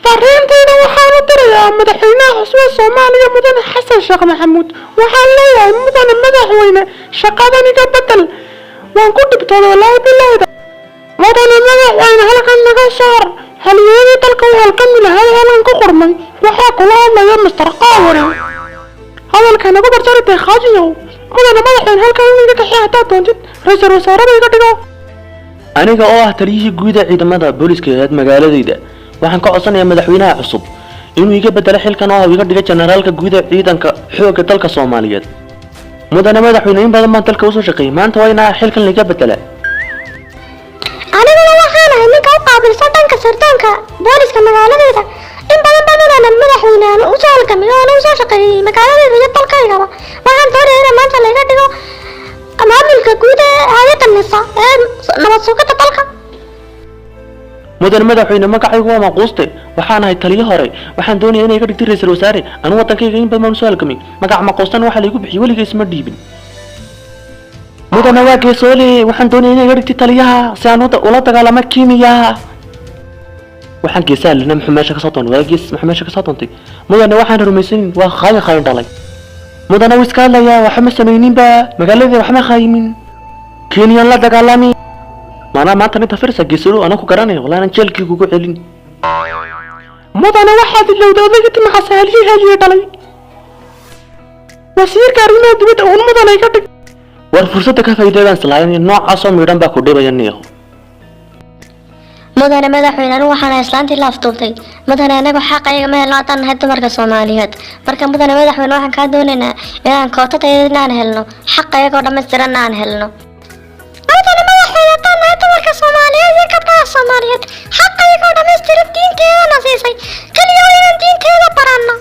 fariintayda waxaan u dirayaa madaxweynaha cusub ee Soomaaliya mudane Xasan Sheekh Maxamuud waxaan leeyahay mudane madaxweyne shaqadan iga bedel waan ku dhibtooday wallaahi bilaayda mudane madaxweyne halkan naga saar halyeeyada dalka halkan lahaa halkan ku qormay waxaa kula hadlaya Mr. Qawari hadalka nagu bartay khaajiyow mudane madaxweyne halkan iga kaxeeyaa doontid ra'iisul wasaaraha iga dhigo aniga oo ah taliyihii guud ee ciidamada booliska ee magaaladayda waxaan ka codsanayaa madaxweynaha cusub inuu iga bedelo xilkan oo iga dhigo generaalka guud ee ciidanka xoogga dalka Soomaaliyeed mudane madaxweyne in badan baan dalka u soo shaqeeyay maanta waa inaa xilkan laga bedela aniguna waxaan ahay ninka u qaabilsan dhanka sirdoonka booliska magaaladayda in badan madaxweyne aan u soo halgamay oo aan u soo shaqeeyay magaaladayda iyo dalkaygaba waxaan doonayaa in maanta laga dhigo maamulka guud ee hay'adda nisa ee nabad sugidda dalka mudane madaxweyne magacaygu waa Maquuste waxaan ahay taliye hore waxaan doonayaa inay iga dhigto ra'iisul wasaare anu wadankayga in badan soo halgamay magac Maquuste waxa la igu bixiyay waligees ma dhiibin mudane waa geesoole waxaan doonayaa inay iga dhigto taliyaha si aan ula dagaalamo Kenya waxaan geesaal maxaa meesha ka soo doonay waa gees maxaa meesha ka soo doontay mudane waxaan rumaysanin waa khaayin dhalay mudane wiskaalaya waxa ma sameeynin ba magaalada waxa ma khaayimin Kenya la dagaalami mana maanta inta firsa geesulu ana ku garanay wallahi aan jeelkii kugu celin mudane waxaad ilowday odayga maxasaalihi haliye dhalay wasiirka arrimaha dibadda uu mudane ka dhig war fursada ka faa'iideeyaan salaayeen noocaas oo midhan baa ku dhibayaniyo mudane madaxweyne waxaan islaantii la afduubtay mudane anagu xaqayga ma helno tan hay dumarka Soomaaliyeed marka mudane madaxweyne waxaan ka doonaynaa inaan kootada aan helno xaqayga oo dhameystiran aan helno mudane madaxweyne tan hay dumarka Soomaaliyeed iyo gabdhaha Soomaaliyeed xaqayga oo dhameystiran diinteeda na siisay kaliya inaan diinteeda baranno